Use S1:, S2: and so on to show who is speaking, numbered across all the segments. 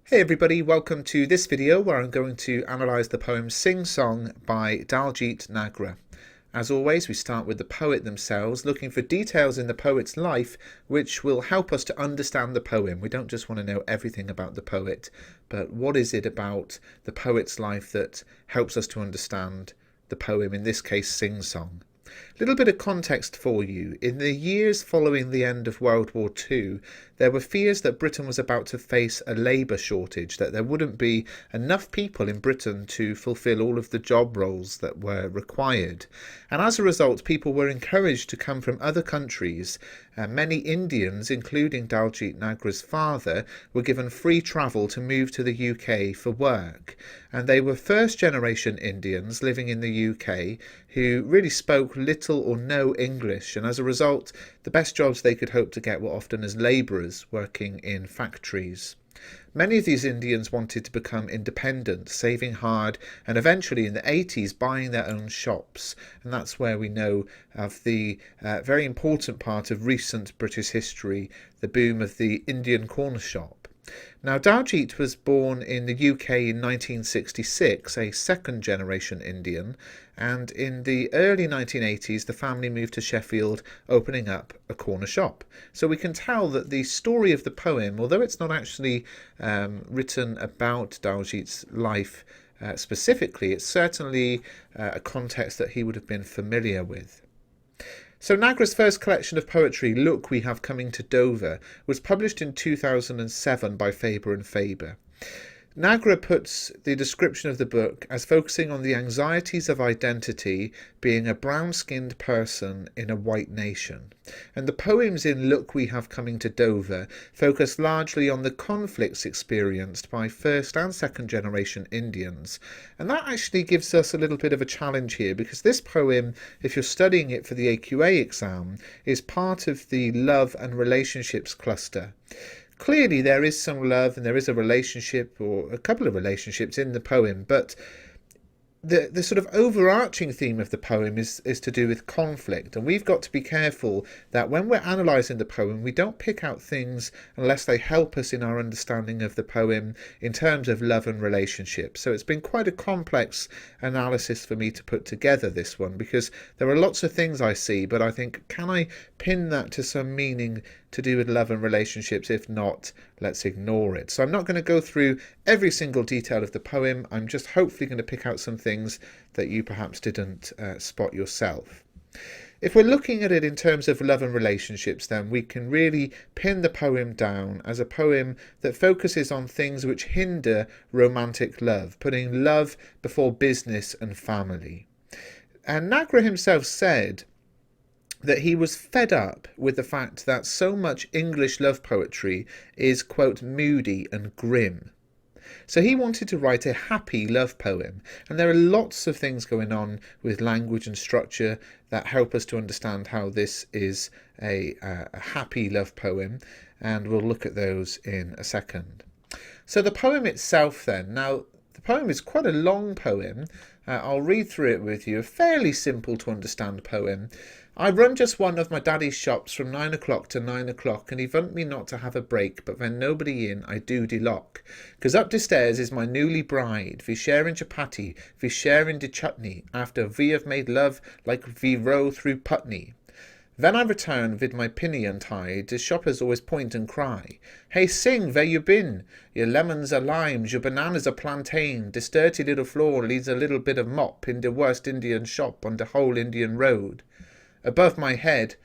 S1: Hey everybody, welcome to this video where I'm going to analyse the poem Sing Song by Nagre. As always, we start with the poet themselves, looking for details in the poet's life which will help us to understand the poem. We don't just want to know everything about the poet, but what is it about the poet's life that helps us to understand the poem, in this case Sing Song. A little bit of context for you. In the years following the end of World War II, there were fears that Britain was about to face a labour shortage, that there wouldn't be enough people in Britain to fulfil all of the job roles that were required. And as a result, people were encouraged to come from other countries. Many Indians, including Daljit Nagre's father, were given free travel to move to the UK for work. And they were first-generation Indians living in the UK who really spoke little or no English, and as a result, the best jobs they could hope to get were often as labourers working in factories. Many of these Indians wanted to become independent, saving hard, and eventually in the 80s buying their own shops. And that's where we know of the very important part of recent British history, the boom of the Indian corner shop. Now, Daljit was born in the UK in 1966, a second-generation Indian, and in the early 1980s the family moved to Sheffield, opening up a corner shop. So we can tell that the story of the poem, although it's not actually written about Daljit's life specifically, it's certainly a context that he would have been familiar with. So Nagre's first collection of poetry, Look We Have Coming to Dover, was published in 2007 by Faber and Faber. Nagre puts the description of the book as focusing on the anxieties of identity, being a brown-skinned person in a white nation. And the poems in Look We Have Coming to Dover focus largely on the conflicts experienced by first and second generation Indians. And that actually gives us a little bit of a challenge here, because this poem, if you're studying it for the AQA exam, is part of the love and relationships cluster. Clearly there is some love and there is a relationship or a couple of relationships in the poem, but the sort of overarching theme of the poem is to do with conflict, and we've got to be careful that when we're analysing the poem we don't pick out things unless they help us in our understanding of the poem in terms of love and relationships. So it's been quite a complex analysis for me to put together, this one, because there are lots of things I see, but I think, can I pin that to some meaning to do with love and relationships? If not, let's ignore it. So I'm not going to go through every single detail of the poem. I'm just hopefully going to pick out some things that you perhaps didn't spot yourself. If we're looking at it in terms of love and relationships, then we can really pin the poem down as a poem that focuses on things which hinder romantic love, putting love before business and family. And Nagre himself said that he was fed up with the fact that so much English love poetry is, quote, moody and grim. So he wanted to write a happy love poem, and there are lots of things going on with language and structure that help us to understand how this is a happy love poem, and we'll look at those in a second. So the poem itself then, now the poem is quite a long poem. I'll read through it with you, a fairly simple to understand poem. I run just one of my daddy's shops from 9 o'clock to 9 o'clock, and he want me not to have a break, but when nobody in, I do de lock. 'Cause up de stairs is my newly bride, vi sharing chapati, vi sharing de chutney, after vi have made love like vi row through Putney. When I return vid my pinny untied, the shoppers always point and cry, Hey Singh, where you been? Your lemons are limes, your bananas are plantain, this dirty little floor leaves a little bit of mop in the worst Indian shop on the whole Indian road. Above my head,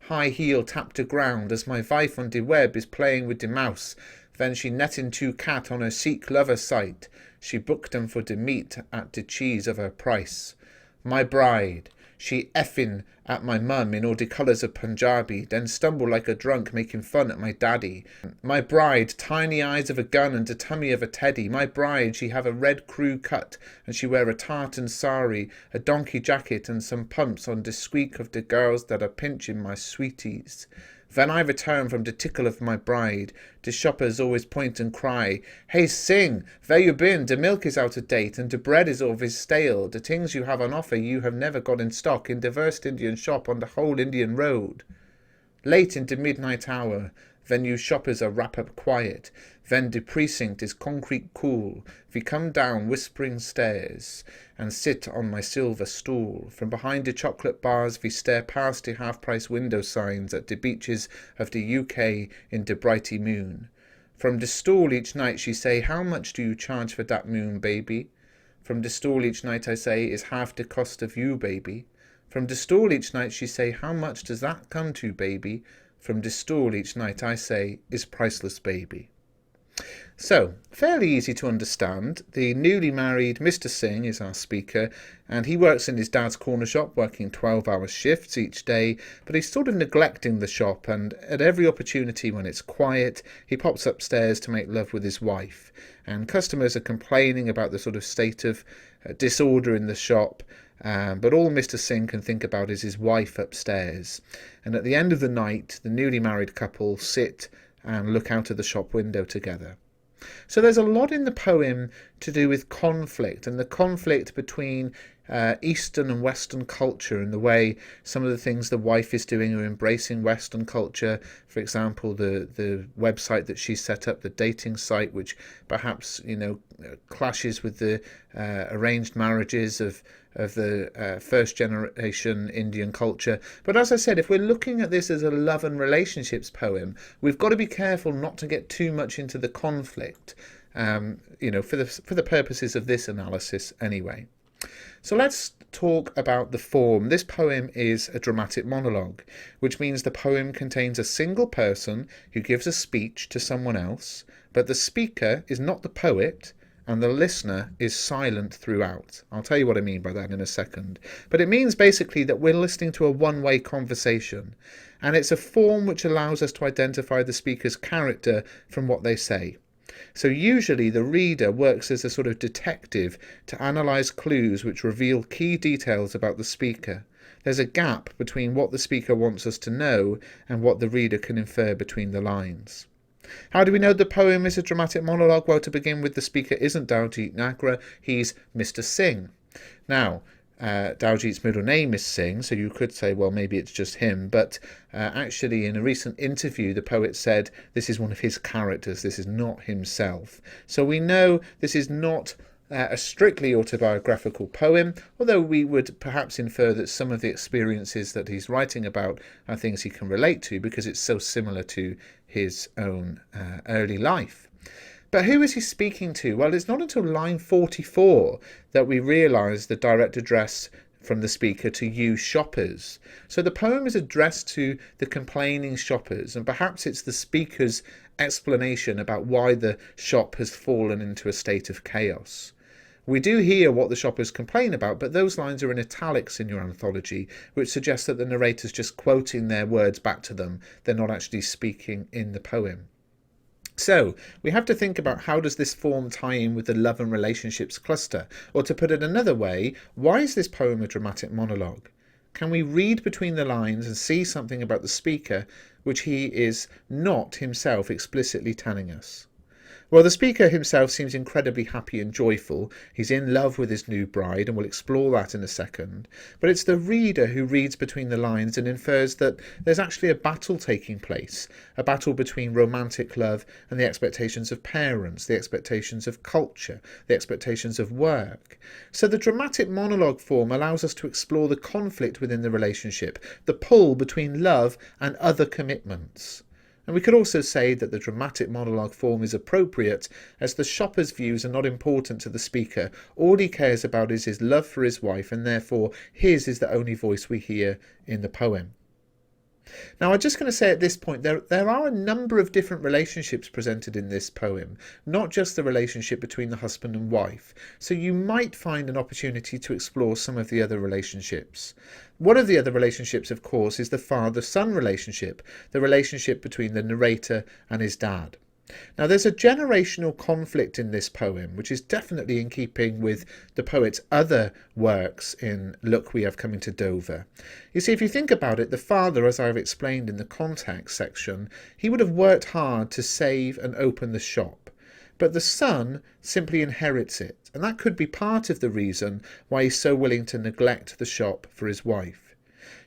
S1: high heel tap the ground as my wife on the web is playing with the mouse. When she netting two cat on her Sikh lover site, she booked them for the meat at the cheese of her price. My bride, she effin at my mum in all the colours of Punjabi, then stumble like a drunk making fun at my daddy. My bride, tiny eyes of a gun and the tummy of a teddy. My bride, she have a red crew cut, and she wear a tartan sari, a donkey jacket and some pumps on the squeak of the girls that are pinching my sweeties. When I return from the tickle of my bride, the shoppers always point and cry, Hey Singh, where you been? The milk is out of date and the bread is always stale. The things you have on offer you have never got in stock in the worst Indian shop on the whole Indian road. Late in the midnight hour, Venue shoppers are wrap up quiet. Ven de precinct is concrete cool. We come down whispering stairs and sit on my silver stool. From behind the chocolate bars we stare past the half-price window signs at the beaches of the UK in the brighty moon. From the stool each night she say, how much do you charge for that moon, baby? From the stool each night I say, is half the cost of you, baby. From the stool each night she say, how much does that come to, baby? From the stool each night I say, is priceless, baby. So, fairly easy to understand. The newly married Mr. Singh is our speaker, and he works in his dad's corner shop, working 12-hour shifts each day, but he's sort of neglecting the shop, and at every opportunity when it's quiet, he pops upstairs to make love with his wife. And customers are complaining about the sort of state of disorder in the shop, but all Mr. Singh can think about is his wife upstairs. And at the end of the night, the newly married couple sit and look out of the shop window together. So there's a lot in the poem to do with conflict, and the conflict between Eastern and Western culture, and the way some of the things the wife is doing are embracing Western culture. For example, the website that she set up, the dating site, which perhaps clashes with the arranged marriages of the first generation Indian culture. But as I said, if we're looking at this as a love and relationships poem, we've got to be careful not to get too much into the conflict, for the purposes of this analysis anyway. So let's talk about the form. This poem is a dramatic monologue, which means the poem contains a single person who gives a speech to someone else, but the speaker is not the poet, and the listener is silent throughout. I'll tell you what I mean by that in a second. But it means basically that we're listening to a one-way conversation, and it's a form which allows us to identify the speaker's character from what they say. So usually the reader works as a sort of detective to analyse clues which reveal key details about the speaker. There's a gap between what the speaker wants us to know and what the reader can infer between the lines. How do we know the poem is a dramatic monologue? Well, to begin with, the speaker isn't Daljit Nagre, he's Mr. Singh. Now, Daljit's middle name is Singh, so you could say, well, maybe it's just him, but actually in a recent interview the poet said this is one of his characters, this is not himself. So we know this is not a strictly autobiographical poem, although we would perhaps infer that some of the experiences that he's writing about are things he can relate to because it's so similar to his own early life. But who is he speaking to? Well, it's not until line 44 that we realise the direct address from the speaker to you shoppers. So the poem is addressed to the complaining shoppers, and perhaps it's the speaker's explanation about why the shop has fallen into a state of chaos. We do hear what the shoppers complain about, but those lines are in italics in your anthology, which suggests that the narrator's just quoting their words back to them. They're not actually speaking in the poem. So we have to think about, how does this form tie in with the love and relationships cluster? Or to put it another way, why is this poem a dramatic monologue? Can we read between the lines and see something about the speaker which he is not himself explicitly telling us? Well, the speaker himself seems incredibly happy and joyful. He's in love with his new bride, and we'll explore that in a second. But it's the reader who reads between the lines and infers that there's actually a battle taking place, a battle between romantic love and the expectations of parents, the expectations of culture, the expectations of work. So the dramatic monologue form allows us to explore the conflict within the relationship, the pull between love and other commitments. And we could also say that the dramatic monologue form is appropriate as the shopper's views are not important to the speaker. All he cares about is his love for his wife, and therefore his is the only voice we hear in the poem. Now, I'm just going to say at this point, there are a number of different relationships presented in this poem, not just the relationship between the husband and wife. So you might find an opportunity to explore some of the other relationships. One of the other relationships, of course, is the father-son relationship, the relationship between the narrator and his dad. Now, there's a generational conflict in this poem, which is definitely in keeping with the poet's other works in Look, We Have Coming to Dover. You see, if you think about it, the father, as I've explained in the context section, he would have worked hard to save and open the shop. But the son simply inherits it, and that could be part of the reason why he's so willing to neglect the shop for his wife.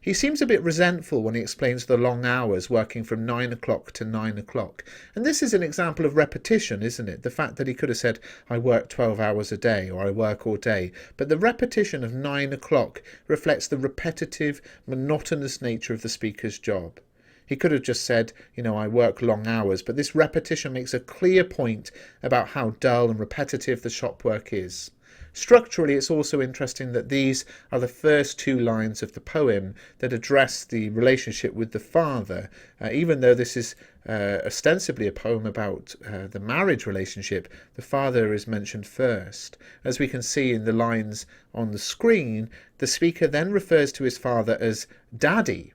S1: He seems a bit resentful when he explains the long hours working from 9 o'clock to 9 o'clock. And this is an example of repetition, isn't it? The fact that he could have said, I work 12 hours a day, or I work all day. But the repetition of 9 o'clock reflects the repetitive, monotonous nature of the speaker's job. He could have just said, I work long hours, but this repetition makes a clear point about how dull and repetitive the shop work is. Structurally, it's also interesting that these are the first two lines of the poem that address the relationship with the father, even though this is ostensibly a poem about the marriage relationship. The father is mentioned first. As we can see in the lines on the screen, the speaker then refers to his father as daddy.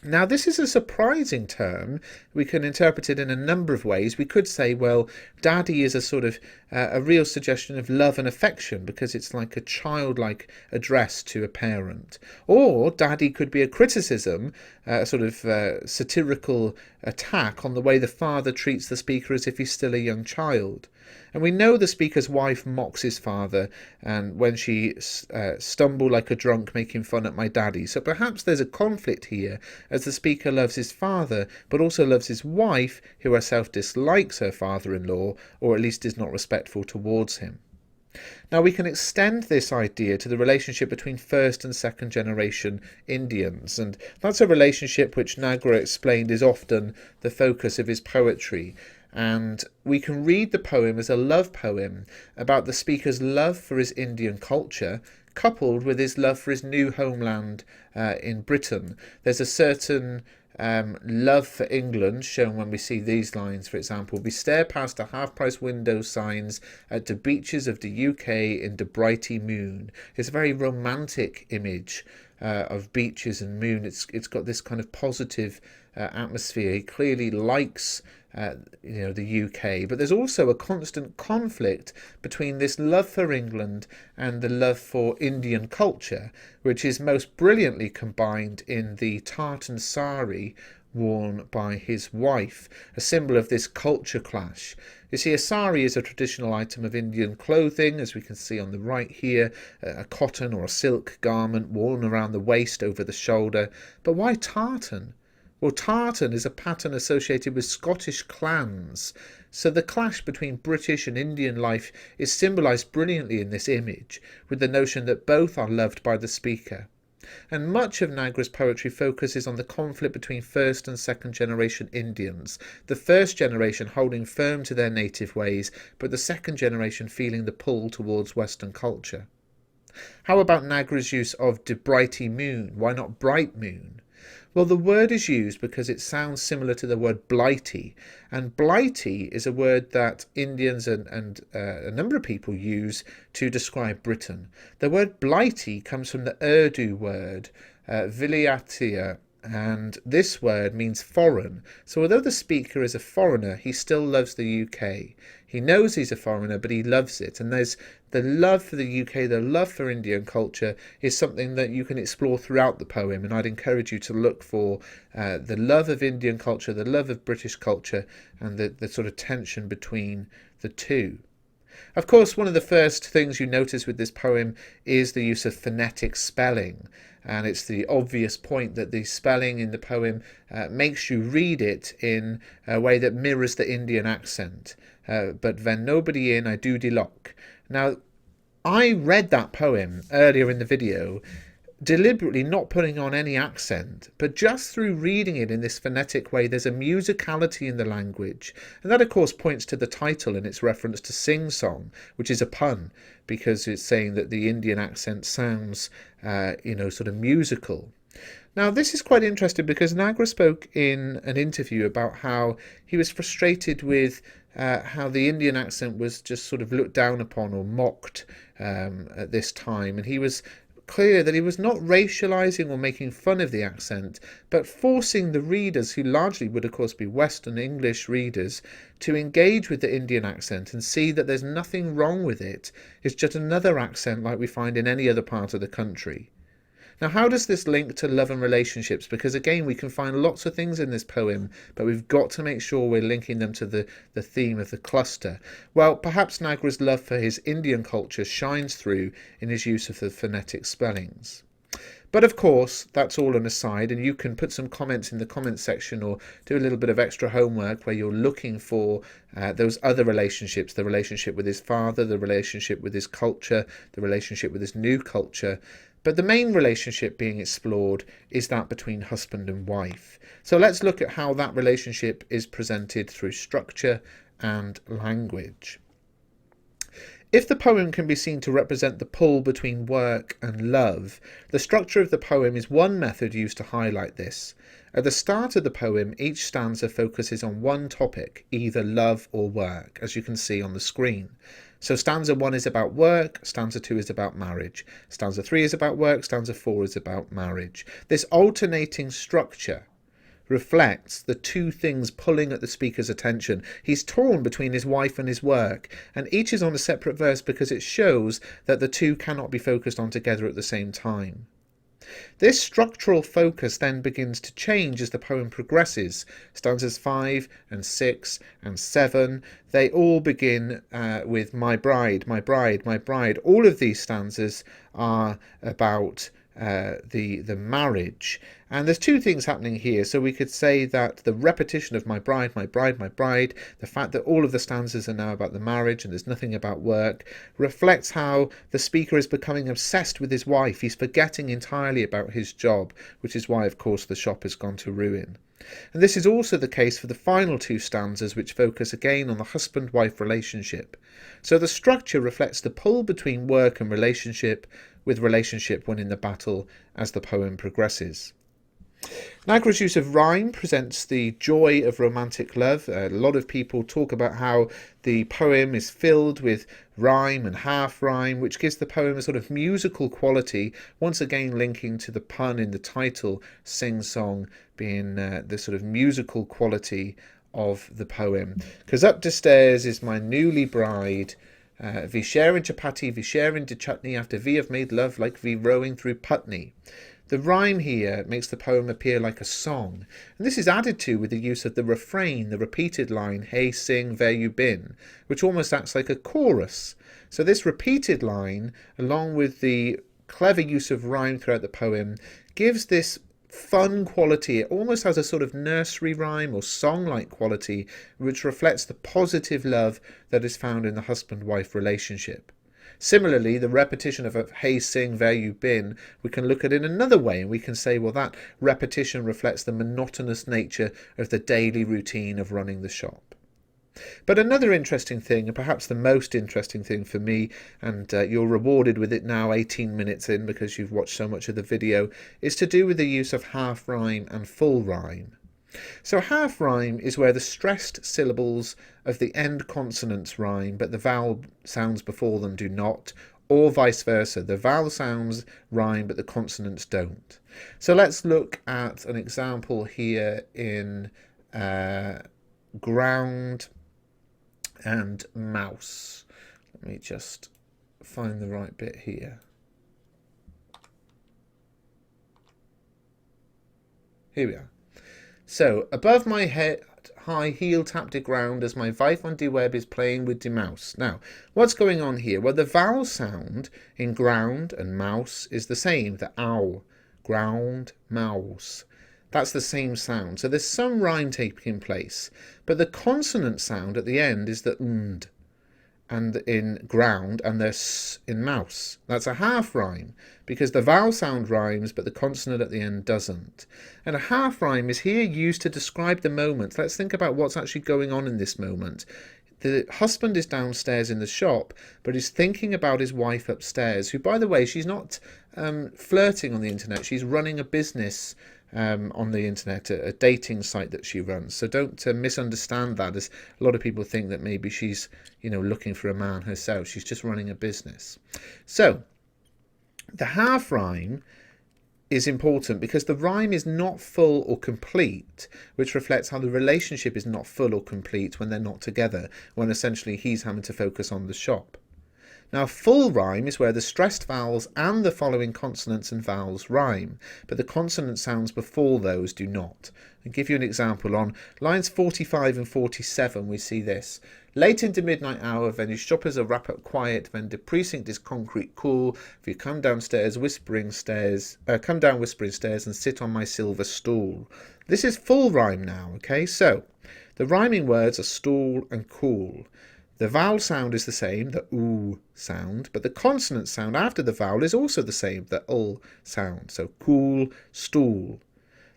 S1: Now, this is a surprising term. We can interpret it in a number of ways. We could say, well, daddy is a sort of a real suggestion of love and affection because it's like a childlike address to a parent. Or daddy could be a criticism, a sort of satirical attack on the way the father treats the speaker as if he's still a young child. And we know the speaker's wife mocks his father, and when she stumble like a drunk making fun at my daddy. So perhaps there's a conflict here, as the speaker loves his father, but also loves his wife, who herself dislikes her father-in-law, or at least is not respectful towards him. Now we can extend this idea to the relationship between first and second generation Indians, and that's a relationship which Nagre explained is often the focus of his poetry. And we can read the poem as a love poem about the speaker's love for his Indian culture, coupled with his love for his new homeland in Britain. There's a certain love for England shown when we see these lines, for example. We stare past the half-price window signs at the beaches of the UK in the brighty moon. It's a very romantic image of beaches and moon. It's got this kind of positive atmosphere. He clearly likes the UK, but there's also a constant conflict between this love for England and the love for Indian culture, which is most brilliantly combined in the tartan sari worn by his wife, a symbol of this culture clash. You see, a sari is a traditional item of Indian clothing, as we can see on the right here, a cotton or a silk garment worn around the waist over the shoulder. But why tartan? Well, tartan is a pattern associated with Scottish clans, so the clash between British and Indian life is symbolised brilliantly in this image, with the notion that both are loved by the speaker. And much of Nagre's poetry focuses on the conflict between first and second generation Indians, the first generation holding firm to their native ways, but the second generation feeling the pull towards Western culture. How about Nagre's use of de brighty moon? Why not bright moon? Well, the word is used because it sounds similar to the word blighty, and blighty is a word that Indians and a number of people use to describe Britain. The word blighty comes from the Urdu word vilayatia, and this word means foreign. So although the speaker is a foreigner, he still loves the UK. He knows he's a foreigner, but he loves it. And there's the love for the UK, the love for Indian culture is something that you can explore throughout the poem. And I'd encourage you to look for the love of Indian culture, the love of British culture, and the sort of tension between the two. Of course, one of the first things you notice with this poem is the use of phonetic spelling. And it's the obvious point that the spelling in the poem makes you read it in a way that mirrors the Indian accent. But when nobody in, I do de lock. Now, I read that poem earlier in the video, deliberately not putting on any accent, but just through reading it in this phonetic way, there's a musicality in the language. And that, of course, points to the title and its reference to Sing song, which is a pun, because it's saying that the Indian accent sounds, sort of musical. Now, this is quite interesting because Nagre spoke in an interview about how he was frustrated with how the Indian accent was just sort of looked down upon or mocked at this time. And he was clear that he was not racializing or making fun of the accent, but forcing the readers, who largely would of course be Western English readers, to engage with the Indian accent and see that there's nothing wrong with it. It's just another accent like we find in any other part of the country. Now, how does this link to love and relationships? Because again, we can find lots of things in this poem, but we've got to make sure we're linking them to the theme of the cluster. Well, perhaps Nagre's love for his Indian culture shines through in his use of the phonetic spellings. But of course, that's all an aside, and you can put some comments in the comments section or do a little bit of extra homework where you're looking for those other relationships, the relationship with his father, the relationship with his culture, the relationship with his new culture. But the main relationship being explored is that between husband and wife. So let's look at how that relationship is presented through structure and language. If the poem can be seen to represent the pull between work and love, the structure of the poem is one method used to highlight this. At the start of the poem, each stanza focuses on one topic, either love or work, as you can see on the screen. So stanza 1 is about work, stanza 2 is about marriage, stanza 3 is about work, stanza 4 is about marriage. This alternating structure reflects the two things pulling at the speaker's attention. He's torn between his wife and his work, and each is on a separate verse because it shows that the two cannot be focused on together at the same time. This structural focus then begins to change as the poem progresses. Stanzas 5 and 6 and 7, they all begin with my bride, my bride, my bride. All of these stanzas are about the marriage, and there's two things happening here. So we could say that the repetition of my bride, my bride, my bride, the fact that all of the stanzas are now about the marriage and there's nothing about work, reflects how the speaker is becoming obsessed with his wife. He's forgetting entirely about his job, which is why of course the shop has gone to ruin. And this is also the case for the final two stanzas, which focus again on the husband-wife relationship. So the structure reflects the pull between work and relationship, with relationship winning the battle as the poem progresses. Nagre's use of rhyme presents the joy of romantic love. A lot of people talk about how the poem is filled with rhyme and half rhyme, which gives the poem a sort of musical quality, once again linking to the pun in the title, Sing Song, being the sort of musical quality of the poem. Because up the stairs is my newly bride, vi sharing chapati, vi sharing de chutney, after vi have made love like vi rowing through Putney. The rhyme here makes the poem appear like a song, and this is added to with the use of the refrain, the repeated line, hey Singh, where you been, which almost acts like a chorus. So this repeated line, along with the clever use of rhyme throughout the poem, gives this fun quality. It almost has a sort of nursery rhyme or song-like quality, which reflects the positive love that is found in the husband-wife relationship. Similarly, the repetition of a hey Sing, where you been, we can look at it in another way, and we can say, well, that repetition reflects the monotonous nature of the daily routine of running the shop. But another interesting thing, and perhaps the most interesting thing for me, and you're rewarded with it now 18 minutes in because you've watched so much of the video, is to do with the use of half rhyme and full rhyme. So half rhyme is where the stressed syllables of the end consonants rhyme, but the vowel sounds before them do not, or vice versa. The vowel sounds rhyme, but the consonants don't. So let's look at an example here in ground and mouse. Let me just find the right bit here. Here we are. So, above my head, high heel tapped the ground as my wife on the web is playing with the mouse. Now, what's going on here? Well, the vowel sound in ground and mouse is the same, the ow, ground, mouse. That's the same sound. So there's some rhyme taking place, but the consonant sound at the end is the und, and in ground, and the s in mouse. That's a half rhyme because the vowel sound rhymes but the consonant at the end doesn't. And a half rhyme is here used to describe the moment. Let's think about what's actually going on in this moment. The husband is downstairs in the shop, but he's thinking about his wife upstairs, who, by the way, she's not flirting on the internet. She's running a business on the internet, a dating site that she runs. So don't misunderstand that, as a lot of people think that maybe she's, looking for a man herself. She's just running a business. So the half rhyme is important because the rhyme is not full or complete, which reflects how the relationship is not full or complete when they're not together, when essentially he's having to focus on the shop. Now, full rhyme is where the stressed vowels and the following consonants and vowels rhyme, but the consonant sounds before those do not. I'll give you an example. On lines 45 and 47, we see this. Late into midnight hour, when your shoppers are wrap up quiet, when the precinct is concrete cool, if you come down whispering stairs and sit on my silver stool. This is full rhyme now, okay? So, the rhyming words are stool and cool. The vowel sound is the same, the oo sound, but the consonant sound after the vowel is also the same, the ul sound. So cool, stool.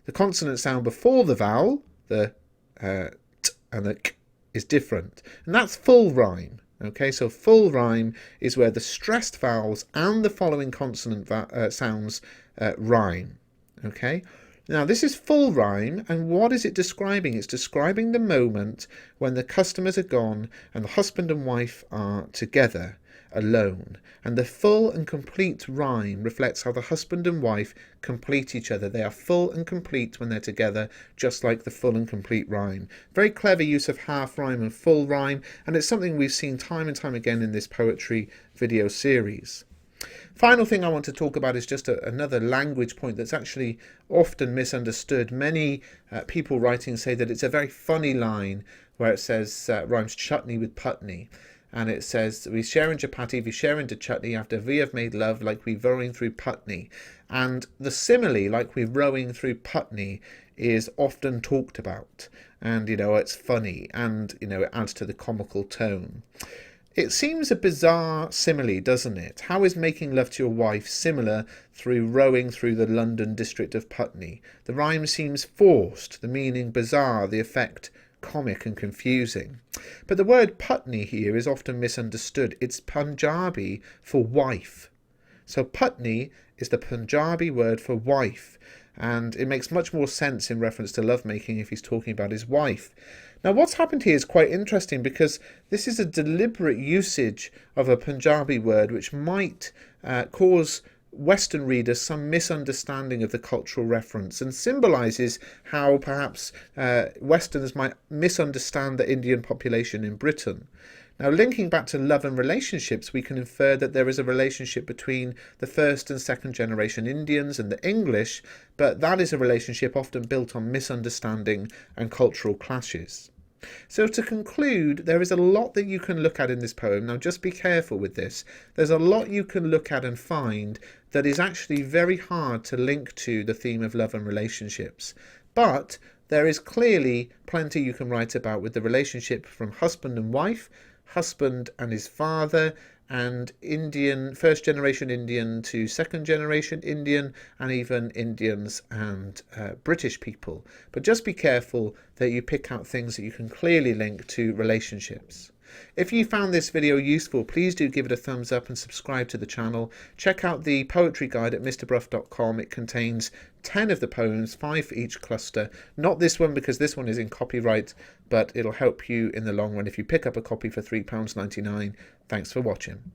S1: The consonant sound before the vowel, the t and the k, is different. And that's full rhyme. Okay, so full rhyme is where the stressed vowels and the following consonant sounds rhyme. Okay. Now, this is full rhyme, and what is it describing? It's describing the moment when the customers are gone and the husband and wife are together, alone. And the full and complete rhyme reflects how the husband and wife complete each other. They are full and complete when they're together, just like the full and complete rhyme. Very clever use of half rhyme and full rhyme, and it's something we've seen time and time again in this poetry video series. Final thing I want to talk about is just another language point that's actually often misunderstood. Many people writing say that it's a very funny line where it says, rhymes chutney with putney. And it says, we share in chapati, we share into chutney after we have made love like we're rowing through Putney. And the simile, like we're rowing through Putney, is often talked about. And, it's funny and, it adds to the comical tone. It seems a bizarre simile, doesn't it? How is making love to your wife similar through rowing through the London district of Putney? The rhyme seems forced, the meaning bizarre, the effect comic and confusing. But the word Putney here is often misunderstood. It's Punjabi for wife. So Putney is the Punjabi word for wife, and it makes much more sense in reference to lovemaking if he's talking about his wife. Now, what's happened here is quite interesting because this is a deliberate usage of a Punjabi word which might cause Western readers some misunderstanding of the cultural reference and symbolises how perhaps Westerners might misunderstand the Indian population in Britain. Now, linking back to love and relationships, we can infer that there is a relationship between the first and second generation Indians and the English, but that is a relationship often built on misunderstanding and cultural clashes. So to conclude, there is a lot that you can look at in this poem. Now, just be careful with this. There's a lot you can look at and find that is actually very hard to link to the theme of love and relationships. But there is clearly plenty you can write about with the relationship from husband and wife, husband and his father, and Indian, first generation Indian to second generation Indian, and even Indians and British people. But just be careful that you pick out things that you can clearly link to relationships. If you found this video useful, please do give it a thumbs up and subscribe to the channel. Check out the poetry guide at mrbruff.com. It contains 10 of the poems, 5 for each cluster. Not this one because this one is in copyright, but it'll help you in the long run if you pick up a copy for £3.99. Thanks for watching.